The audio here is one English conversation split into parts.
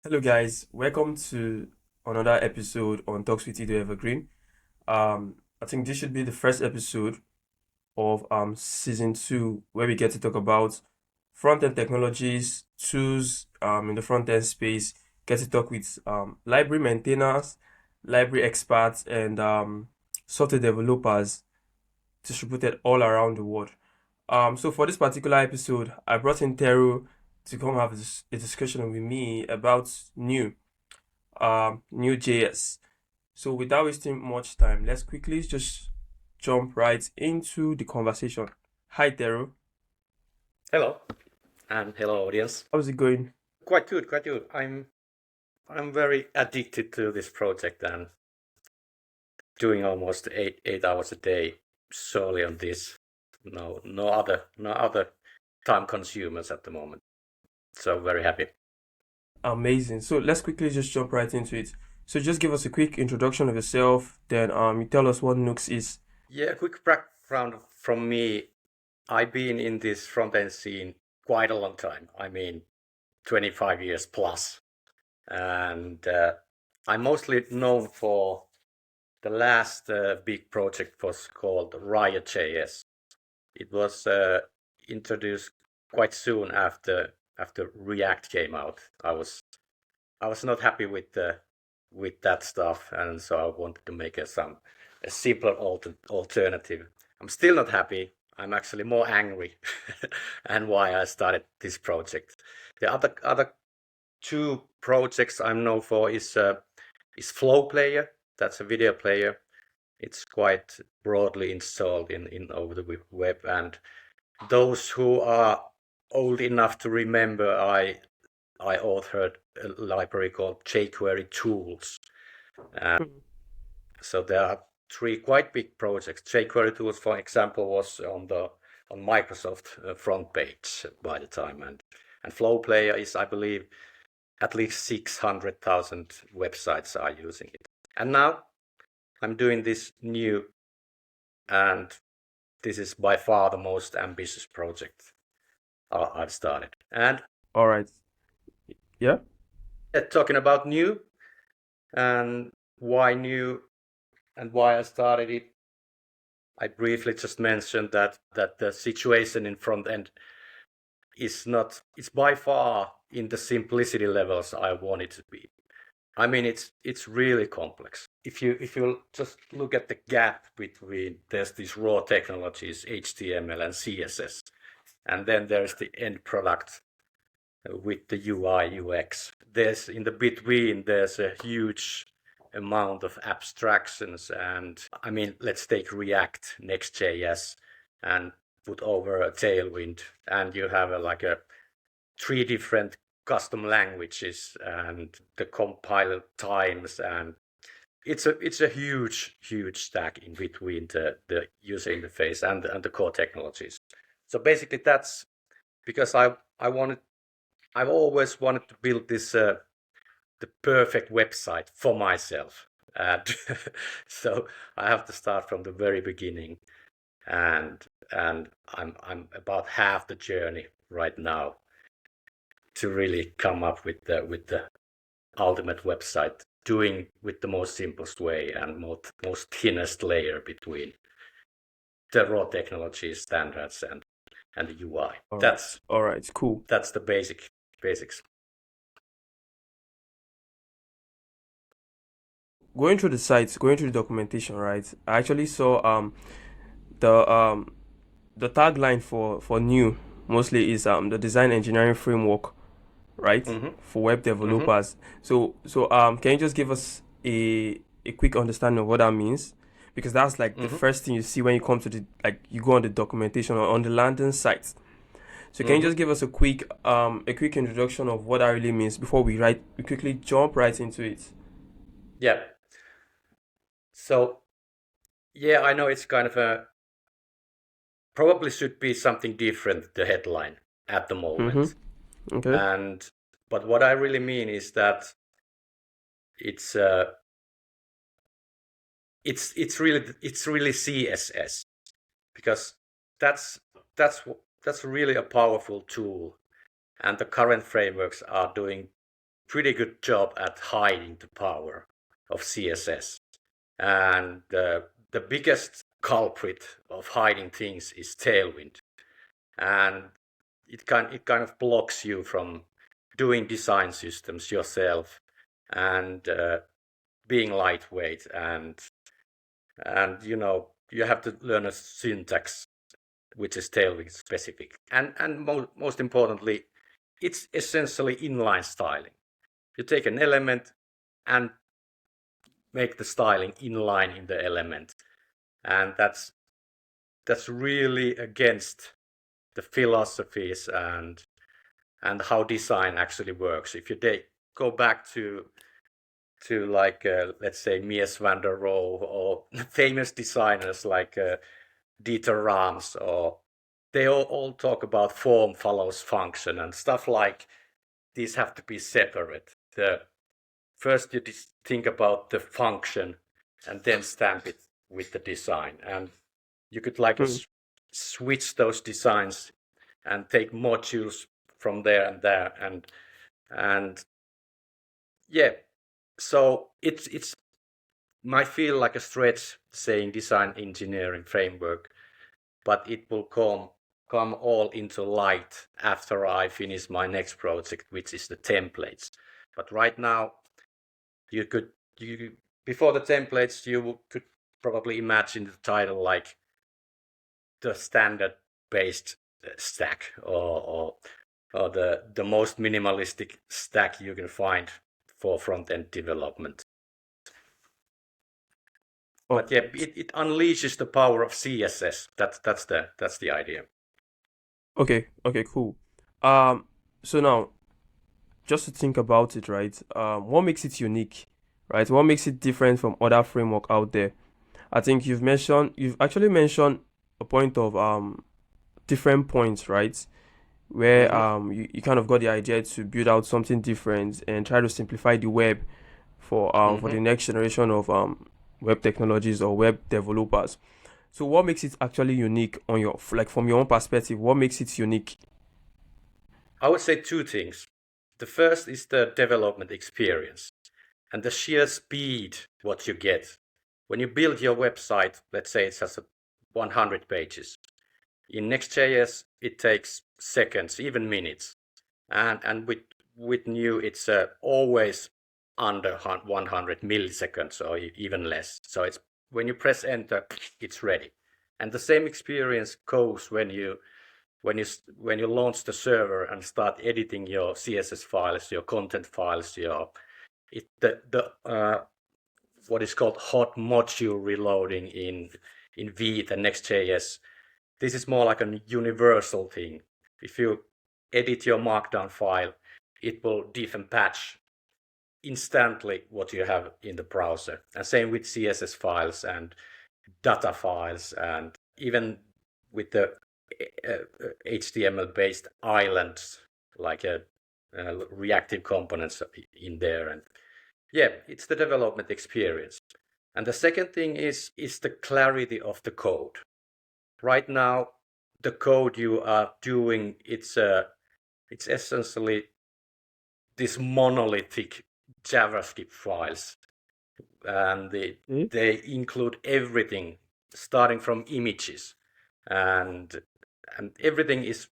Hello guys, welcome to another episode on Talks with Ido Evergreen. I think this should be the first episode of season two where we get to talk about front-end technologies, tools in the front-end space, get to talk with library maintainers, library experts, and software developers distributed all around the world. So for this particular episode, I brought in Tero to come have a discussion with me about Nue.js. So without wasting much time, let's quickly just jump right into the conversation. Hi, Tero. Hello, and hello, audience. How's it going? Quite good, quite good. I'm very addicted to this project and doing almost eight hours a day solely on this. No other time consumers at the moment. So very happy. Amazing. So let's quickly just jump right into it. So just give us a quick introduction of yourself, then you tell us what Nux is. Yeah, quick background from me. I've been in this front-end scene quite a long time. I mean, 25 years plus. And I'm mostly known for the last big project was called Riot.js. It was introduced quite soon after React came out. I was not happy with that stuff, and so I wanted to make a simpler alternative. I'm still not happy. I'm actually more angry, and why I started this project. The other two projects I'm known for is Flow Player. That's a video player. It's quite broadly installed in over the web, and those who are old enough to remember, I authored a library called jQuery Tools. So there are three quite big projects. jQuery Tools, for example, was on Microsoft front page by the time, and Flow Player is, I believe, at least 600,000 websites are using it. And now I'm doing this new, and this is by far the most ambitious project I've started. And All right. Yeah. talking about new and why new and why I started it, I briefly just mentioned that the situation in front end is not, it's by far in the simplicity levels I want it to be. I mean, it's really complex. If you just look at the gap between, there's these raw technologies, HTML and CSS, and then there's the end product with the UI UX. There's in the between, there's a huge amount of abstractions, and I mean, let's take React, Next.js, and put over a Tailwind, and you have like a three different custom languages and the compile times, and it's a huge stack in between the user interface and the core technologies. So basically that's because I've always wanted to build this the perfect website for myself, and so I have to start from the very beginning, and I'm about half the journey right now to really come up with the ultimate website, doing with the most simplest way and most thinnest layer between the raw technology standards and the UI. All right. All right. Cool. That's the basics. Going through the sites, going through the documentation, right? I actually saw the the tagline for new mostly is the design engineering framework, right? Mm-hmm. For web Mm-hmm. developers. So can you just give us a quick understanding of what that means? Because that's like the Mm-hmm. first thing you see when you come to the like you go on the documentation or on the landing site. So can you Mm-hmm. just give us a quick introduction of what that really means before we quickly jump right into it? Yeah. So yeah, I know it's kind of a probably should be something different, the headline at the Mm-hmm. moment. Okay. And but what I really mean is that it's uh it's really CSS, because that's that's really a powerful tool, and the current frameworks are doing pretty good job at hiding the power of CSS. And the biggest culprit of hiding things is Tailwind. And it kind of blocks you from doing design systems yourself and being lightweight, and you have to learn a syntax which is Tailwind specific. And most importantly, it's essentially inline styling. You take an element and make the styling inline in the element, and that's really against the philosophies and how design actually works. If you go back to like let's say Mies van der Rohe or famous designers like Dieter Rams, or they all talk about form follows function and stuff like these have to be separate. First you think about the function and then stamp it with the design, and you could like switch those designs and take modules from there and there, and yeah, so it's might feel like a stretch saying design engineering framework, but it will come all into light after I finish my next project, which is the templates. But right now, you before the templates, you could probably imagine the title like the standard based stack, or the most minimalistic stack you can find for front-end development. But yeah, it unleashes the power of CSS. That's the idea. Okay, cool. So now, just to think about it, right? What makes it unique, right? What makes it different from other framework out there? I think you've actually mentioned a point of different points, right? Where you kind of got the idea to build out something different and try to simplify the web for the next generation of web technologies or web developers. So what makes it actually unique on your, like, from your own perspective, what makes it unique? I would say two things. The first is the development experience and the sheer speed what you get. When you build your website, let's say it has 100 pages. In Next.js, it takes seconds, even minutes. And with Nue, it's always under 100 milliseconds or even less. So it's when you press enter, it's ready. And the same experience goes when you launch the server and start editing your CSS files, your content files, what is called hot module reloading in Vite and Next.js. This is more like a universal thing. If you edit your markdown file, it will diff and patch instantly what you have in the browser. And same with CSS files and data files, and even with the HTML-based islands, like reactive components in there. And yeah, it's the development experience. And the second thing is the clarity of the code. Right now, the code you are doing, it's essentially this monolithic JavaScript files, and they include everything, starting from images, and everything is,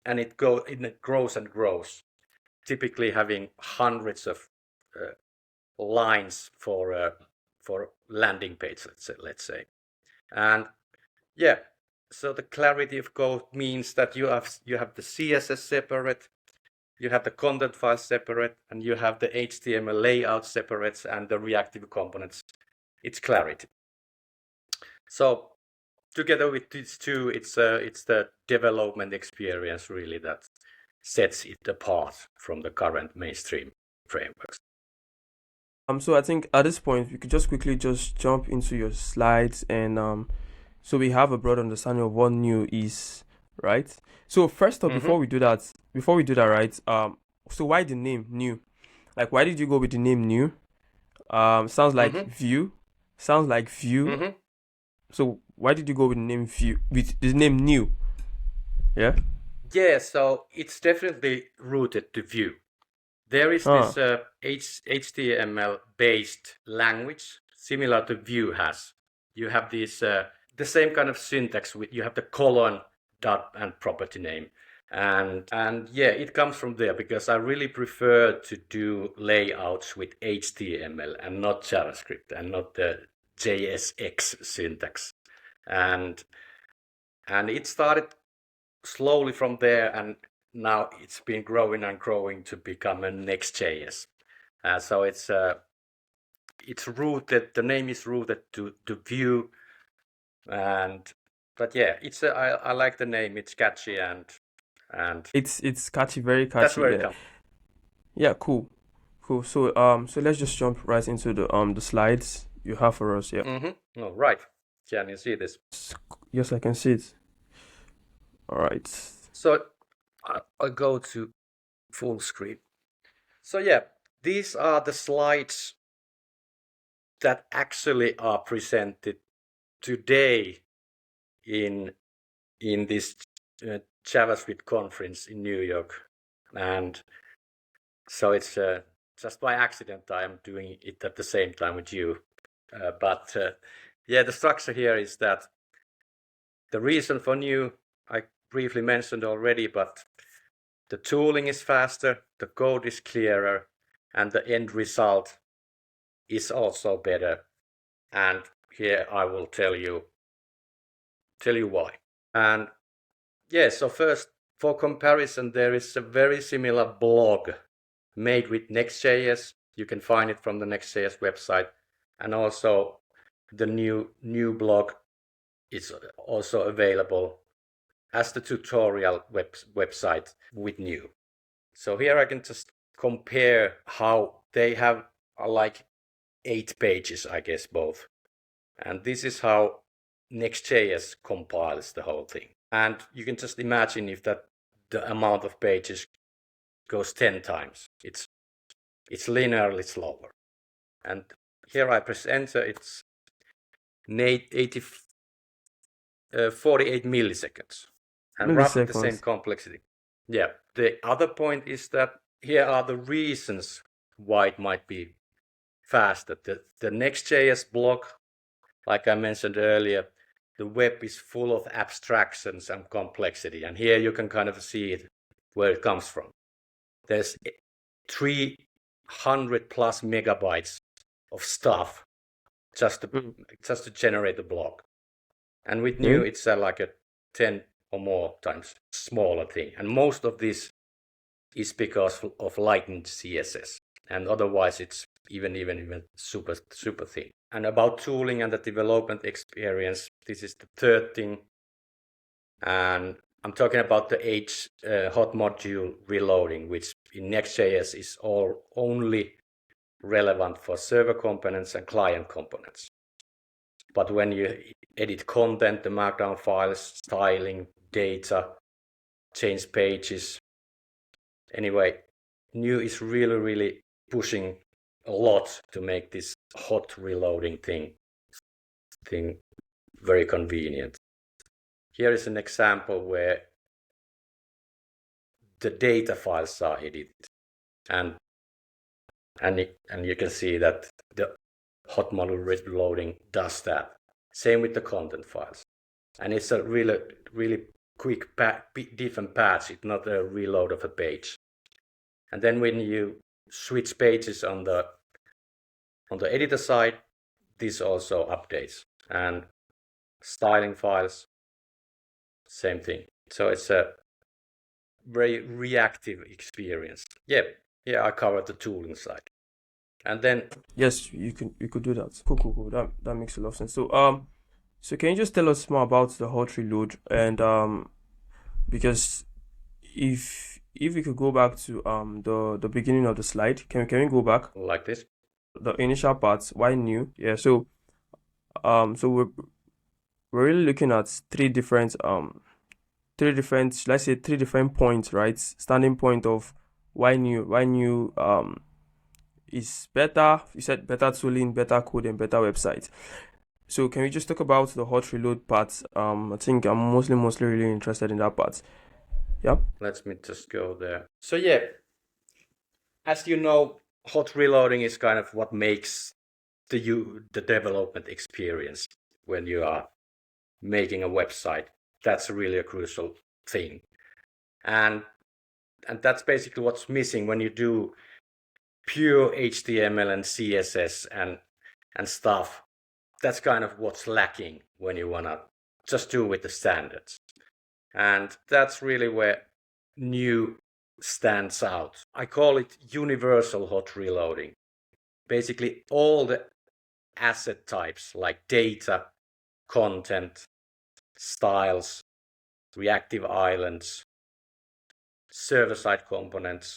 and it grows and grows, typically having hundreds of lines for landing page, let's say, and yeah. So the clarity of code means that you have the CSS separate, you have the content file separate, and you have the HTML layout separate, and the reactive components. It's clarity. So together with these two, it's the development experience really that sets it apart from the current mainstream frameworks. So I think at this point we could just quickly just jump into your slides, and so we have a broad understanding of what Nue is, right? So first off, before we do that, right? So why the name Nue? Like, why did you go with the name Nue? Sounds like Vue. Sounds like Vue. So why did you go with the name Vue? With the name Nue? Yeah. Yeah. So it's definitely rooted to Vue. There is this HTML-based language similar to Vue has. You have this the same kind of syntax. You have the colon, dot, and property name, and yeah, it comes from there because I really prefer to do layouts with HTML and not JavaScript and not the JSX syntax, and it started slowly from there, and now it's been growing and growing to become a Next.js. So it's rooted. The name is rooted to Vue, but yeah, it's I like the name. It's catchy and it's catchy, very catchy. that's where it Yeah. comes. Yeah, cool. So so let's just jump right into the slides you have for us. Yeah. Oh, right. Can you see this? Yes, I can see it. All right. So I'll go to full screen. So yeah, these are the slides that actually are presented today in this JavaScript conference in New York, and so it's just by accident I'm doing it at the same time with you. But yeah, the structure here is that the reason for Nue I briefly mentioned already, but the tooling is faster, the code is clearer, and the end result is also better. And here I will tell you why. And yeah, so first, for comparison, there is a very similar blog made with Next.js. You can find it from the Next.js website, and also the Nue blog is also available as the tutorial website with Nue. So here I can just compare how they have like 8 pages, I guess, both. And this is how Next.js compiles the whole thing. And you can just imagine if that the amount of pages goes 10 times. It's linearly slower. And here I press enter, it's 48 milliseconds. And roughly the same complexity. Yeah. The other point is that here are the reasons why it might be faster. The Next.js block, like I mentioned earlier, the web is full of abstractions and complexity. And here you can kind of see it where it comes from. There's 300 plus megabytes of stuff just to generate the block. And with Nue, it's like a 10 or more times smaller thing. And most of this is because of Lightning CSS. And otherwise, it's even super thin. And about tooling and the development experience, this is the third thing. And I'm talking about the hot module reloading, which in Next.js is only relevant for server components and client components. But when you edit content, the markdown files, styling, data, change pages, anyway, Nue is really pushing a lot to make this hot reloading thing very convenient. Here is an example where the data files are edited, and you can see that the hot module reloading does that. Same with the content files, and it's a really quick different patch. It's not a reload of a page. And then when you switch pages on the editor side, this also updates. And styling files, same thing. So it's a very reactive experience. Yeah, I covered the tooling side. And then yes, you could do that. Cool. That makes a lot of sense. So can you just tell us more about the hot reload, and because if we could go back to the beginning of the slide, can we go back like this? The initial parts, why Nue? Yeah, so we're really looking at three different let's say three different points, right? Standing point of why Nue is better. You said better tooling, better code, and better website. So can we just talk about the hot reload part? I think I'm mostly really interested in that part. Yeah. Let me just go there. So yeah, as you know, hot reloading is kind of what makes the development experience when you are making a website. That's really a crucial thing. And that's basically what's missing when you do pure HTML and CSS and stuff. That's kind of what's lacking when you want to just do with the standards. And that's really where Nue stands out. I call it universal hot reloading. Basically, all the asset types like data, content, styles, reactive islands, server-side components,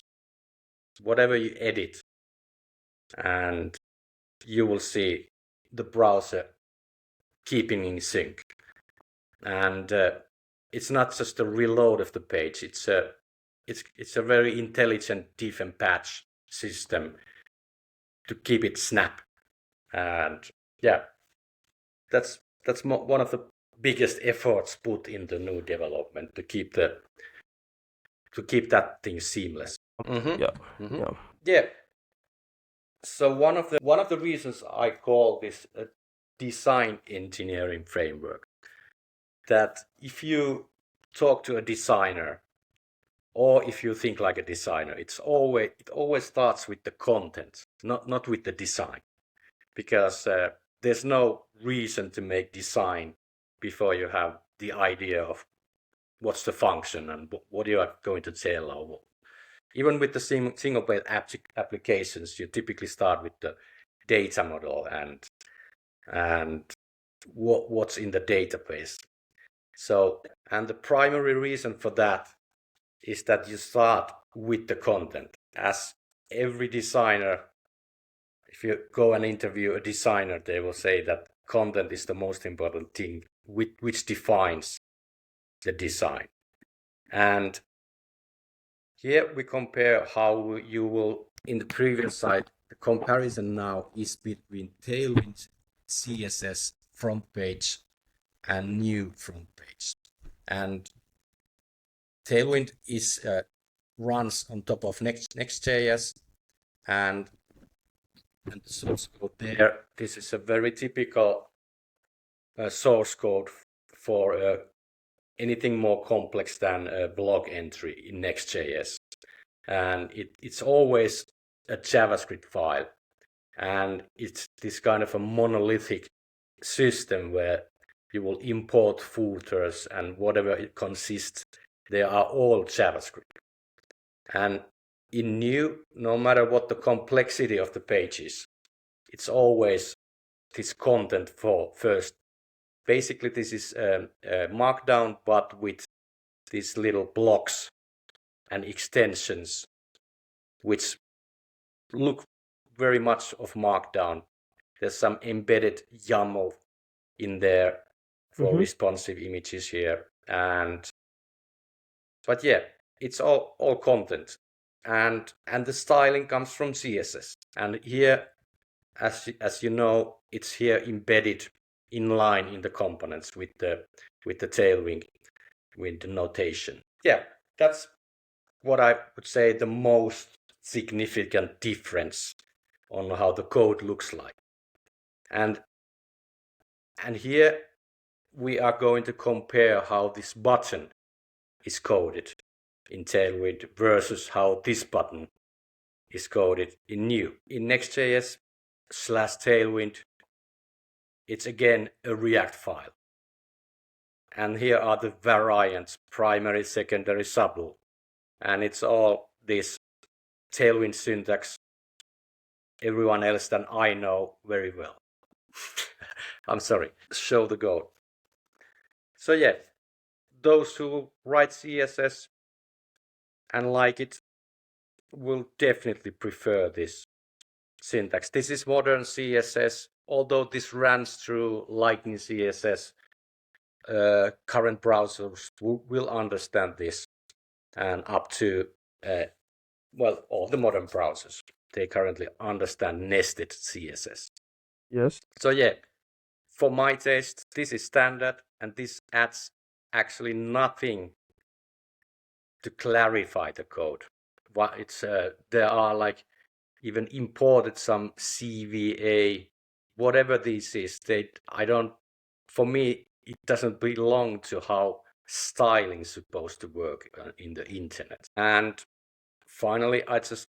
whatever you edit, and you will see the browser keeping in sync. And it's not just a reload of the page, it's a very intelligent diff and patch system to keep it snap. And yeah, that's one of the biggest efforts put in the new development to keep that thing seamless. Yeah. So one of the reasons I call this a design engineering framework, that if you talk to a designer or if you think like a designer, it always starts with the content, not with the design, because there's no reason to make design before you have the idea of what's the function and what you are going to tell. Or even with the single page applications, you typically start with the data model and what's in the database. So, and the primary reason for that is that you start with the content. As every designer, if you go and interview a designer, they will say that content is the most important thing which defines the design. And here we compare how you will, in the previous slide, the comparison now is between Tailwind CSS front page and Nue front page. And Tailwind runs on top of Next.js, and the source code there. This is a very typical source code for anything more complex than a blog entry in Next.js. And it's always a JavaScript file. And it's this kind of a monolithic system where you will import footers and whatever it consists, they are all JavaScript. And in Nue, no matter what the complexity of the page is, it's always this content for first. Basically, this is Markdown, but with these little blocks and extensions, which look very much of Markdown. There's some embedded YAML in there for responsive images here, but yeah, it's all content, and the styling comes from CSS, and here, as you know, it's here embedded in line in the components with the Tailwind with the notation. Yeah, that's what I would say the most significant difference on how the code looks like. And here we are going to compare how this button is coded in Tailwind versus how this button is coded in Nue. In Next.js/Tailwind, it's again a React file. And here are the variants, primary, secondary, subtle. And it's all this Tailwind syntax everyone else than I know very well. I'm sorry, show the code. So yeah, those who write CSS and like it will definitely prefer this syntax. This is modern CSS, although this runs through Lightning CSS. Current browsers will understand this, and up to all the modern browsers, they currently understand nested CSS. Yes. So yeah, for my taste, this is standard, and this adds actually nothing to clarify the code. there are like even imported some CVA, whatever this is. For me, it doesn't belong to how styling is supposed to work in the internet. And finally, I just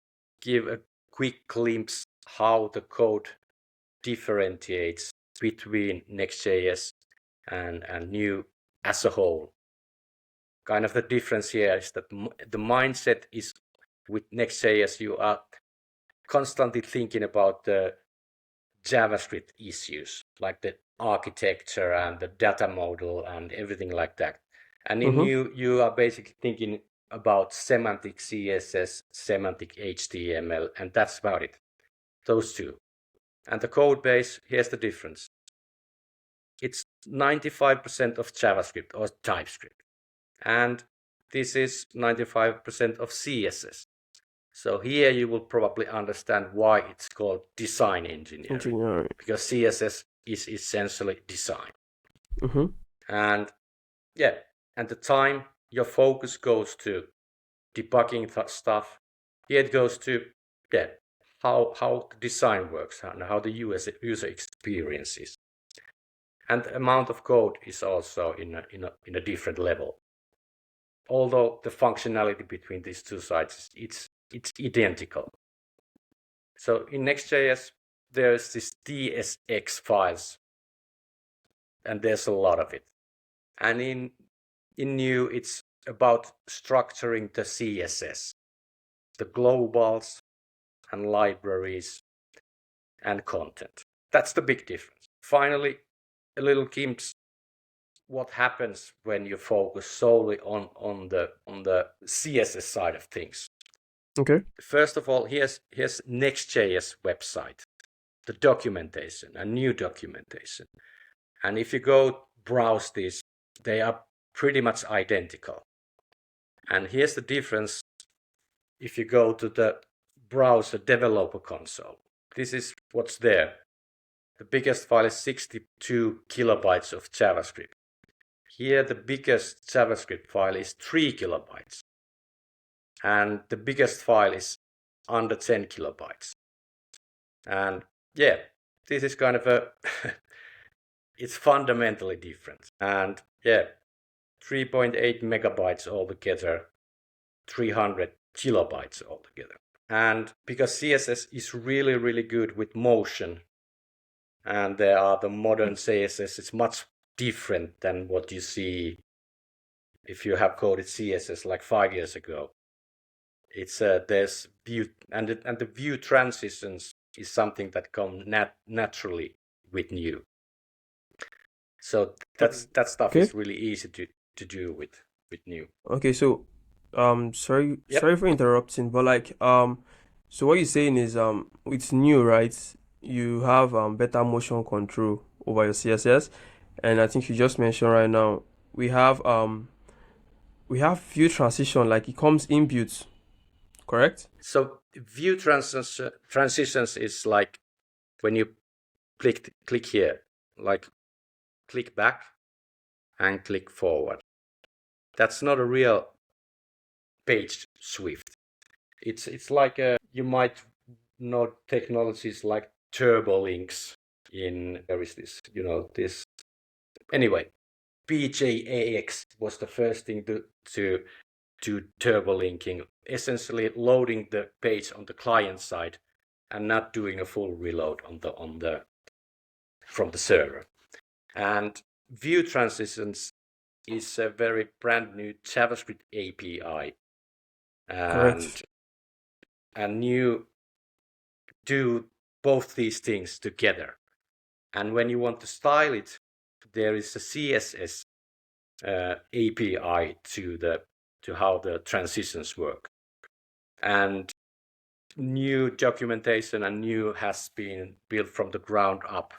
give a quick glimpse how the code differentiates between Next.js and Nue as a whole. Kind of the difference here is that the mindset is with Next.js, you are constantly thinking about the JavaScript issues, like the architecture and the data model and everything like that. And in Nue, you are basically thinking about semantic CSS, semantic HTML, and that's about it. Those two. And the code base, here's the difference. It's 95% of JavaScript or TypeScript. And this is 95% of CSS. So here you will probably understand why it's called design engineering. Because CSS is essentially design. And yeah, and the time your focus goes to debugging stuff, here it goes to how the design works and how the user experience is. And the amount of code is also in a different level. Although the functionality between these two sides it's identical. So in Next.js, there's this TSX files, and there's a lot of it. And in Nue, it's about structuring the CSS, the globals and libraries and content. That's the big difference. Finally, a little glimpse what happens when you focus solely on the CSS side of things. Okay. First of all, here's Next.js website, the documentation, a new documentation. And if you go browse these, they are pretty much identical. And here's the difference if you go to the browser developer console. This is what's there. The biggest file is 62 kilobytes of JavaScript. Here the biggest JavaScript file is 3 kilobytes. And the biggest file is under 10 kilobytes. And yeah, this is kind of it's fundamentally different. And yeah, 3.8 megabytes altogether, 300 kilobytes altogether. And because CSS is really, really good with motion, and there are the modern CSS, it's much different than what you see if you have coded CSS like 5 years ago. It's there's view and the view transitions is something that come naturally with Nue. So that stuff is really easy to do with Nue. Okay, so sorry for interrupting, but like so what you're saying is it's Nue, right? You have better motion control over your CSS, and I think you just mentioned right now we have view transition, like it comes inbuilt, correct? So view transitions is like when you click here, like click back and click forward. That's not a real page swift. It's like you might know technologies like turbo links in where is this? This anyway. PJAX was the first thing to do turbo linking, essentially loading the page on the client side and not doing a full reload from the server. And view transitions is a very brand new JavaScript API. Correct. And Nue do both these things together. And when you want to style it, there is a CSS API to how the transitions work. And Nue documentation and Nue has been built from the ground up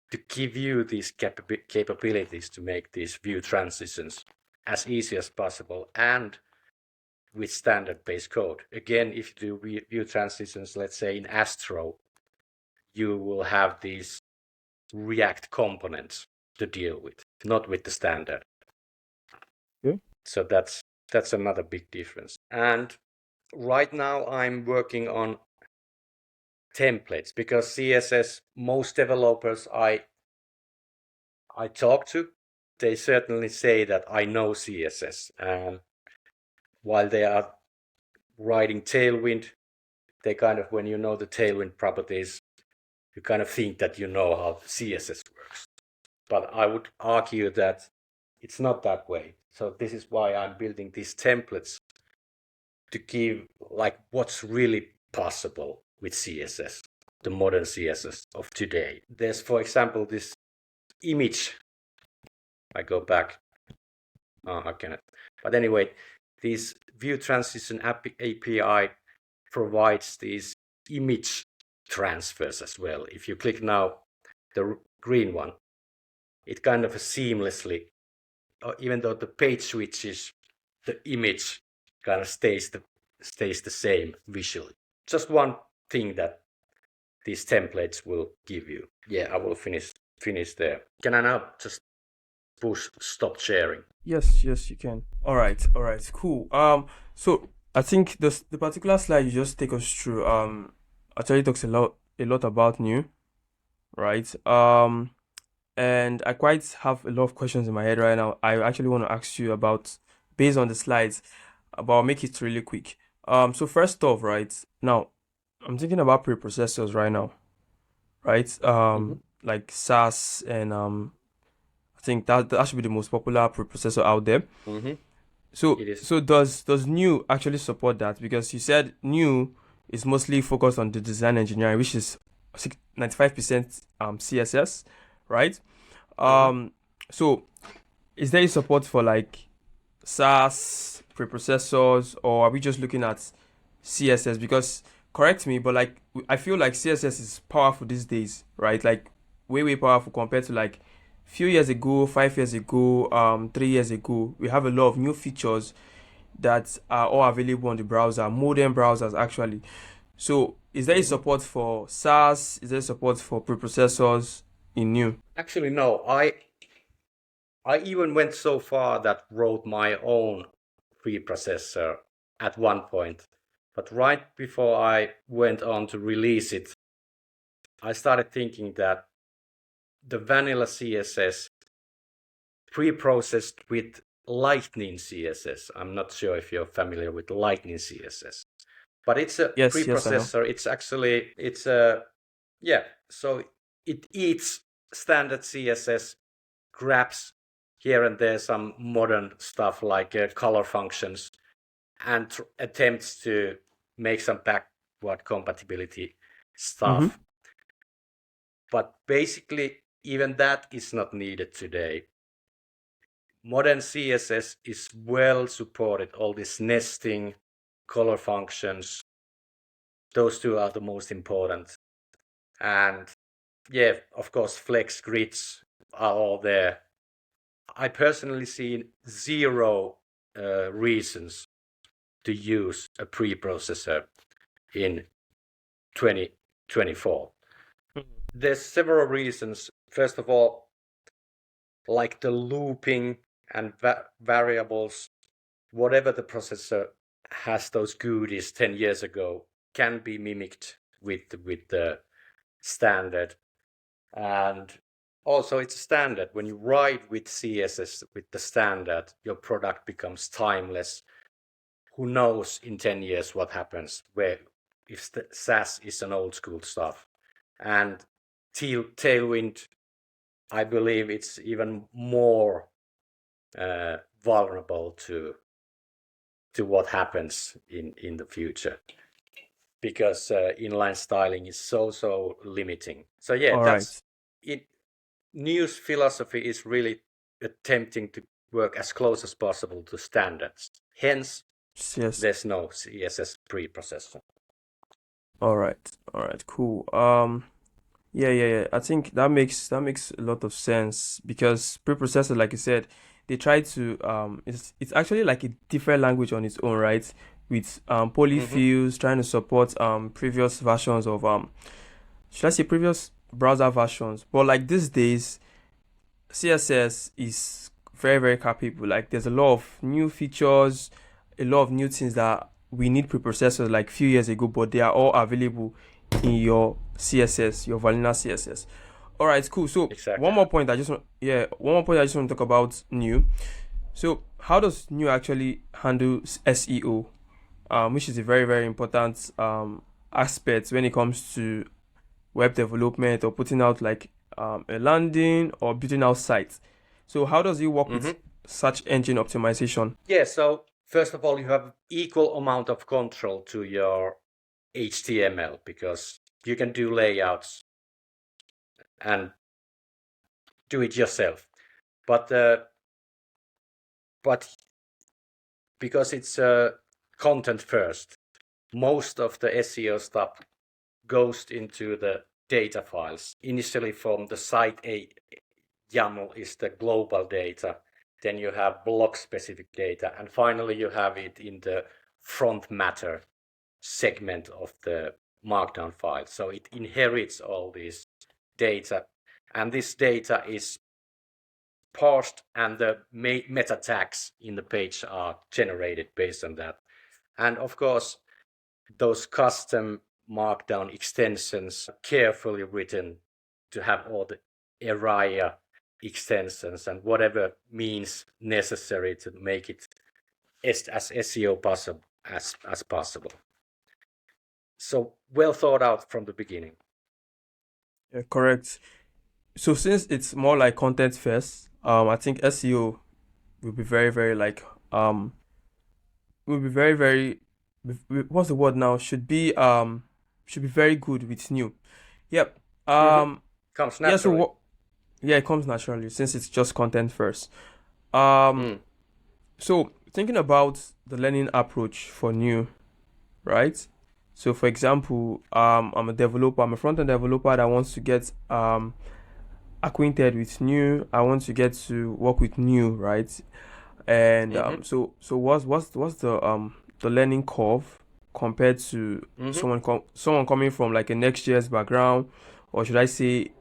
to give you these capabilities to make these view transitions as easy as possible and with standard-based code. Again, if you do view transitions, let's say in Astro, you will have these React components to deal with, not with the standard. Yeah. So that's another big difference. And right now I'm working on templates because CSS, most developers I talk to, they certainly say that I know CSS. And while they are writing Tailwind, they kind of, when you know the Tailwind properties, you kind of think that you know how CSS works. But I would argue that it's not that way. So this is why I'm building these templates to give like what's really possible with CSS, the modern CSS of today. There's, for example, this image. I go back. Oh, how can I? But anyway, this View Transition API provides these image transfers as well. If you click now the green one, it kind of seamlessly, even though the page switches, the image kind of stays the same visually. Just one thing that these templates will give you. Yeah, I will finish there. Can I now just push stop sharing? Yes, you can. All right, cool. So I think the particular slide you just take us through actually talks a lot about new, right? And I quite have a lot of questions in my head right now. I actually want to ask you about, based on the slides, but I'll make it really quick. So first off, right now, I'm thinking about preprocessors right now, right? Like SAS and I think that should be the most popular preprocessor out there. So It is. so does new actually support that? Because you said new is mostly focused on the design engineering, which is 95% CSS, right? So is there a support for like SAS preprocessors, or are we just looking at CSS? Because correct me, but like I feel like CSS is powerful these days, right? Like way powerful compared to like few years ago, 5 years ago, 3 years ago. We have a lot of new features that are all available on the browser, modern browsers actually. So is there a support for SAS? Is there support for preprocessors in new? Actually, no. I even went so far that wrote my own preprocessor at one point. But right before I went on to release it, I started thinking that the vanilla CSS pre-processed with Lightning CSS. I'm not sure if you're familiar with Lightning CSS, but it's a Yes, I know. preprocessor. It's a, yeah. So it eats standard CSS, grabs here and there some modern stuff like color functions, and attempts to make some backward compatibility Mm-hmm. stuff. But basically, even that is not needed today. Modern CSS is well supported, all this nesting, color functions. Those two are the most important. And yeah, of course, flex grids are all there. I personally see zero reasons to use a preprocessor in 2024. There's several reasons. First of all, like the looping and variables, whatever the processor has those goodies 10 years ago can be mimicked with the standard. And also it's standard. When you write with CSS, with the standard, your product becomes timeless. Who knows in 10 years what happens, where if the SAS is an old school stuff. And Tailwind, I believe it's even more vulnerable to what happens in the future, because inline styling is so limiting. So yeah, All right. that's it. News philosophy is really attempting to work as close as possible to standards. Hence, Yes. there's no CSS preprocessor. All right, cool. Yeah. I think that makes a lot of sense because preprocessor, like you said, they try to it's actually like a different language on its own, right? With polyfills trying to support previous versions of should I say previous browser versions. But like these days, CSS is very capable. Like there's a lot of new features, a lot of new things that we need preprocessors like few years ago, but they are all available in your CSS, your vanilla CSS. All right, cool. So Exactly. one more point I just want to talk about Nue. So how does Nue actually handle SEO, which is a very, very important aspect when it comes to web development or putting out like a landing or building out sites. So how does it work with search engine optimization? Yeah, so first of all, you have equal amount of control to your HTML because you can do layouts and do it yourself. But because it's content first, most of the SEO stuff goes into the data files. Initially from the site YAML is the global data. Then you have block specific data. And finally you have it in the front matter segment of the markdown file. So it inherits all this data. And this data is parsed and the meta tags in the page are generated based on that. And of course, those custom markdown extensions are carefully written to have all the area extensions and whatever means necessary to make it as SEO possible as possible. So well thought out from the beginning. Yeah, correct. So since it's more like content first, I think SEO will be very, very like will be very, very what's the word now? Should be very good with Nue. Yep. Comes Yeah, so naturally. yeah, it comes naturally since it's just content first. Um so thinking about the learning approach for Nue, right? So for example, I'm a developer, I'm a front-end developer that wants to get acquainted with Nue. I want to get to work with Nue, right? And so what's the learning curve compared to someone coming from like a Next.js background, or should I say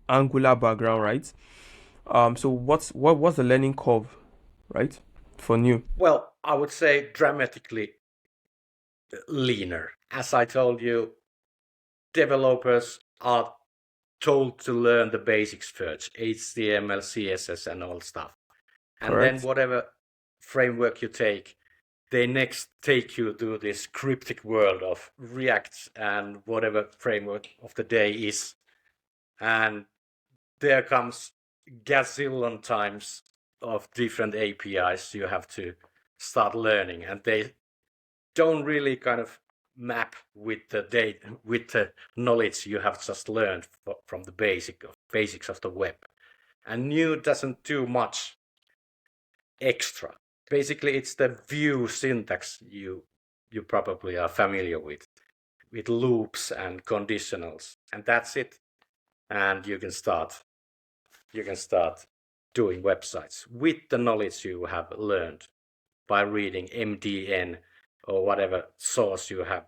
Angular background, right? So what's the learning curve, right, for Nue? Well, I would say dramatically leaner. As I told you, developers are told to learn the basics first, HTML, CSS, and all stuff. And then Correct. whatever framework you take, they next take you to this cryptic world of React and whatever framework of the day is. And there comes gazillion times of different APIs you have to start learning, and they don't really kind of map with the data, with the knowledge you have just learned from the basics of the web. And Nue doesn't do much extra. Basically, it's the view syntax you probably are familiar with loops and conditionals, and that's it. And you can start doing websites with the knowledge you have learned by reading MDN or whatever source you have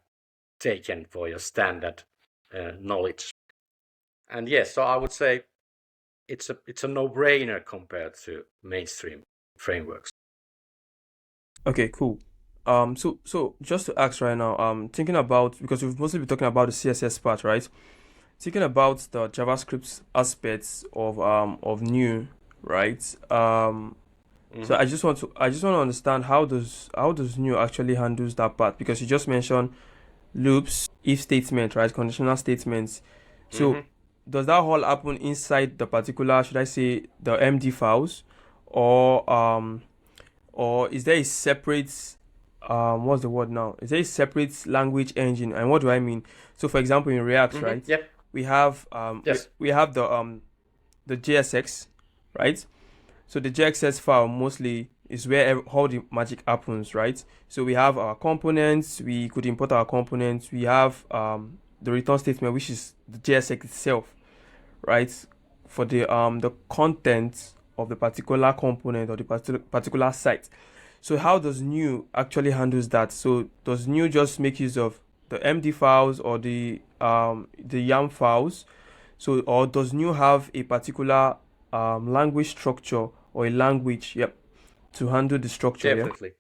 taken for your standard knowledge. And yes, so I would say it's a no-brainer compared to mainstream frameworks. Okay, cool. So just to ask right now, thinking about, because we've mostly been talking about the CSS part, right? Thinking about the JavaScript aspects of Nue, right? So I just want to understand how does Nue actually handles that part, because you just mentioned loops, if statement, right? Conditional statements. So does that all happen inside the particular, should I say, the MD files, or is there a separate what's the word now? Is there a separate language engine? And what do I mean? So for example, in React, right? Yep. We have Yes. we have the JSX, right? So the JSX file mostly is where all the magic happens, right? So we have our components, we could import our components, we have the return statement, which is the JSX itself, right? For the content of the particular component or the particular site. So how does Nue actually handles that? So does Nue just make use of the MD files or the YAM files? So, or does Nue have a particular language structure or a language, yep, to handle the structure? Yeah. Definitely.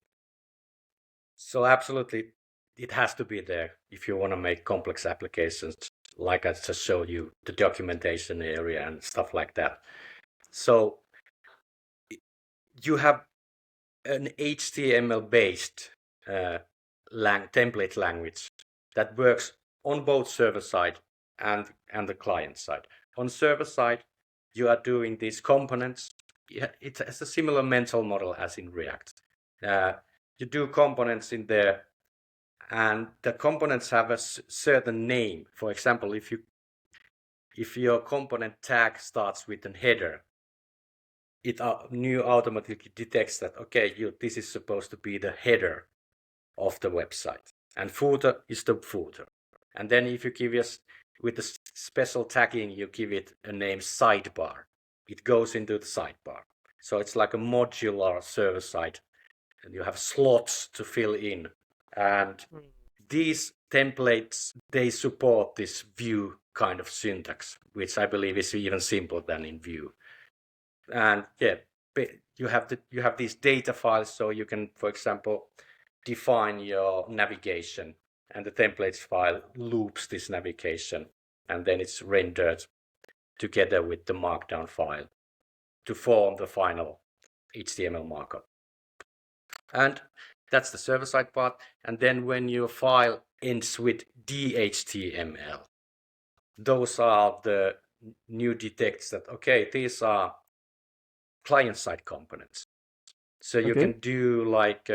So absolutely, it has to be there if you want to make complex applications, like I just showed you, the documentation area and stuff like that. So you have an HTML-based template language that works on both server side and the client side. On server side, you are doing these components. Yeah, it has a similar mental model as in React. You do components in there, and the components have a certain name. For example, if your component tag starts with an header, it Nue automatically detects that, okay, this is supposed to be the header of the website, and footer is the footer. And then if you give us with the special tagging, you give it a name sidebar, it goes into the sidebar. So it's like a modular server side, and you have slots to fill in. And these templates, they support this Vue kind of syntax, which I believe is even simpler than in Vue. And yeah, you have these data files, so you can, for example, define your navigation, and the templates file loops this navigation, and then it's rendered together with the markdown file to form the final HTML markup. And that's the server-side part. And then when your file ends with DHTML, those are the Nue detects that, okay, these are client-side components. So you can do like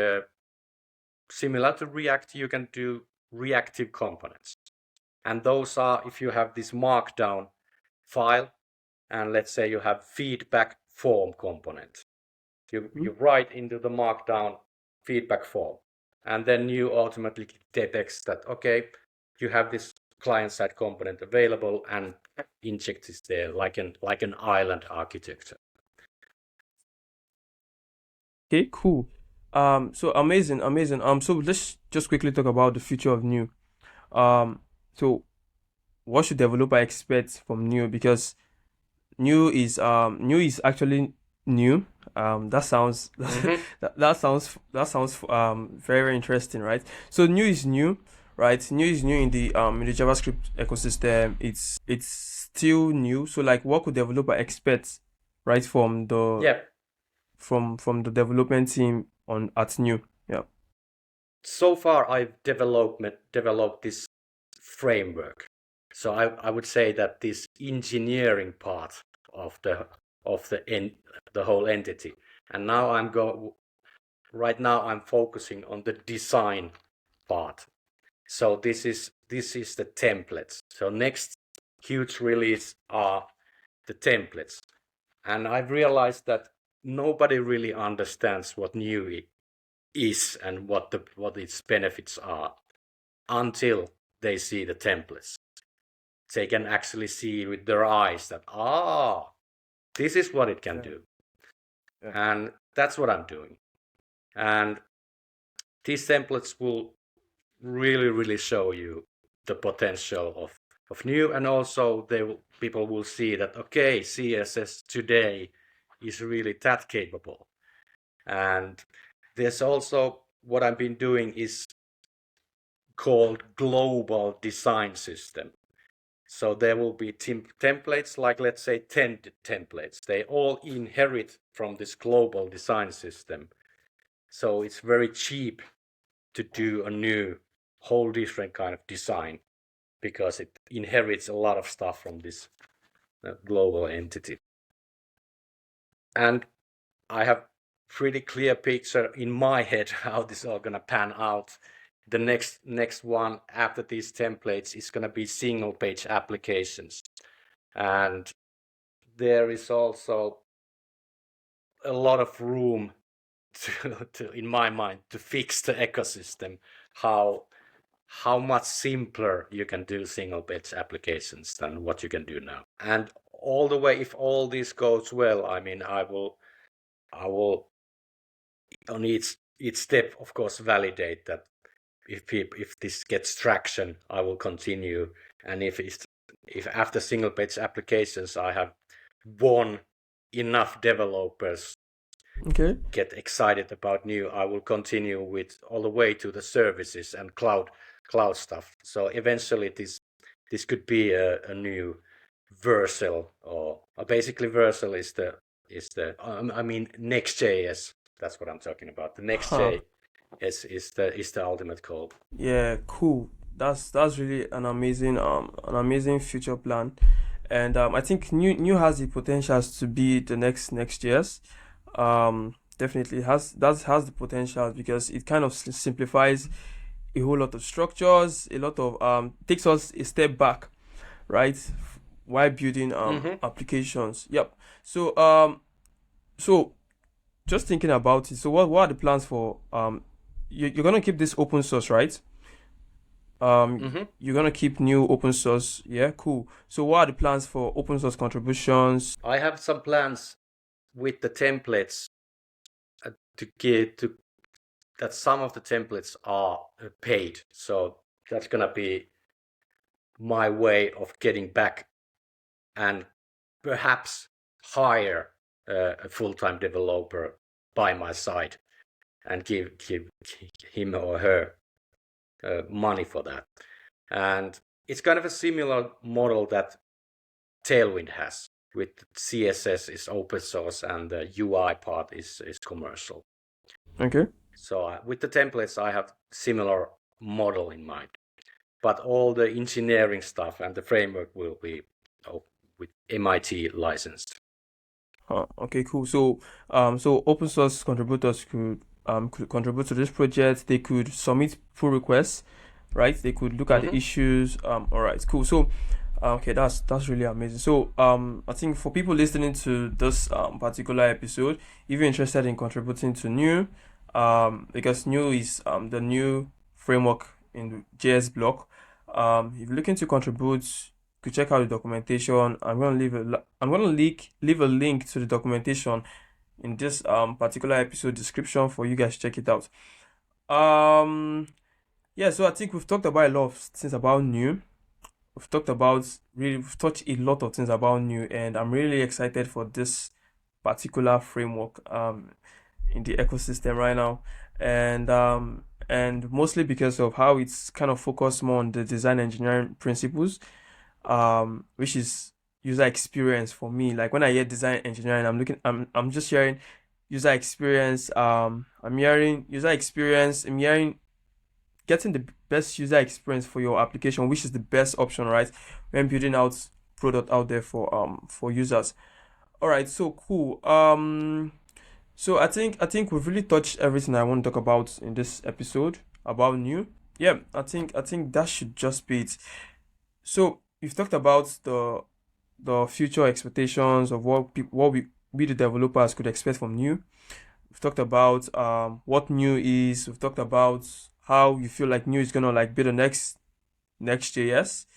similar to React, you can do reactive components. And those are, if you have this markdown file, and let's say you have feedback form component, you write into the markdown feedback form, and then Nue automatically detects that, okay, you have this client-side component available and injects it there like an island architecture. Okay, cool. So amazing. So let's just quickly talk about the future of Nue. So what should developer expect from Nue? Because Nue is actually new. That sounds that sounds very, very interesting, right? So Nue is new, right? Nue is new in the JavaScript ecosystem. It's still new. So like, what could developer expect, right, from the from the development team at Nue? Yeah. So far, I've developed this framework. So I would say that this engineering part of the whole entity, and now right now I'm focusing on the design part. So this is the templates. So next huge release are the templates, and I've realized that nobody really understands what Nue is and what its benefits are until they see the templates. They can actually see with their eyes that this is what it can do. Yeah. And that's what I'm doing. And these templates will really show you the potential of Nue, and also people will see that, okay, CSS today is really that capable. And there's also, what I've been doing is called global design system. So there will be templates, like let's say 10 templates. They all inherit from this global design system. So it's very cheap to do a new whole different kind of design, because it inherits a lot of stuff from this global entity. And I have pretty clear picture in my head how this is all gonna pan out. The next one after these templates is gonna be single page applications, and there is also a lot of room to in my mind to fix the ecosystem, how much simpler you can do single page applications than what you can do now. And all the way, if all this goes well, I mean, I will on each step, of course, validate that if this gets traction, I will continue. And if after single page applications I have won enough developers Okay. get excited about new, I will continue with all the way to the services and cloud stuff. So eventually this could be a new Vercel, or basically Vercel is the I mean Next.js. That's what I'm talking about. The Huh. Next.js is the ultimate goal. Yeah, cool. That's really an amazing future plan. And I think new has the potentials to be the next years. Definitely has the potential because it kind of simplifies a whole lot of structures, a lot of takes us a step back, right? While building Mm-hmm. applications. Yep. So so just thinking about it. So what are the plans for you're gonna keep this open source, right? Mm-hmm. You're gonna keep new open source. Yeah, cool. So what are the plans for open source contributions? I have some plans with the templates to get to that some of the templates are paid. So that's gonna be my way of getting back and perhaps hire a full-time developer by my side and give him or her money for that. And it's kind of a similar model that Tailwind has, with CSS is open source and the UI part is commercial. Okay. So with the templates, I have similar model in mind, but all the engineering stuff and the framework will be with MIT licensed. Okay, cool. So open source contributors could contribute to this project. They could submit pull requests, right? They could look at the Mm-hmm. issues. All right, cool. So, okay, that's really amazing. So, I think for people listening to this particular episode, if you're interested in contributing to New, because New is the new framework in the JS block. If you're looking to contribute, you could check out the documentation. I'm gonna leave a link to the documentation in this particular episode description for you guys to check it out. Um yeah, so I think we've talked about a lot of things about New. We've touched a lot of things about New, and I'm really excited for this particular framework in the ecosystem right now. And mostly because of how it's kind of focused more on the design engineering principles, which is user experience for me. Like when I hear design engineering, I'm just hearing user experience. I'm hearing user experience. I'm hearing getting the best user experience for your application, which is the best option, right? When building out product out there for users. All right, so cool. So I think we've really touched everything I want to talk about in this episode about New. Yeah, I think that should just be it. So we've talked about the future expectations of what we the developers could expect from New. We've talked about what New is. We've talked about how you feel like New is gonna like be the next JS.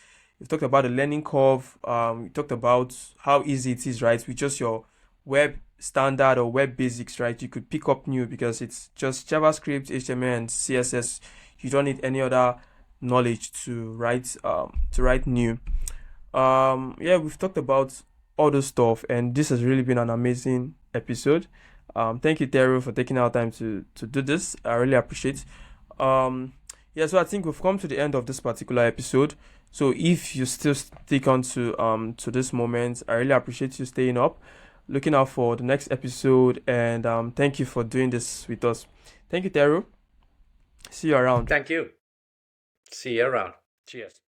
We've talked about the learning curve. We talked about how easy it is, right? With just your web standard or web basics, right? You could pick up New because it's just JavaScript, HTML, and CSS. You don't need any other knowledge to write New. Yeah, we've talked about all those stuff, and this has really been an amazing episode. Thank you, Tero, for taking our time to do this. I really appreciate. Yeah, so I think we've come to the end of this particular episode. So if you still stick on to this moment, I really appreciate you staying up, looking out for the next episode, and thank you for doing this with us. Thank you, Tero. See you around. Thank you. See you around. Cheers.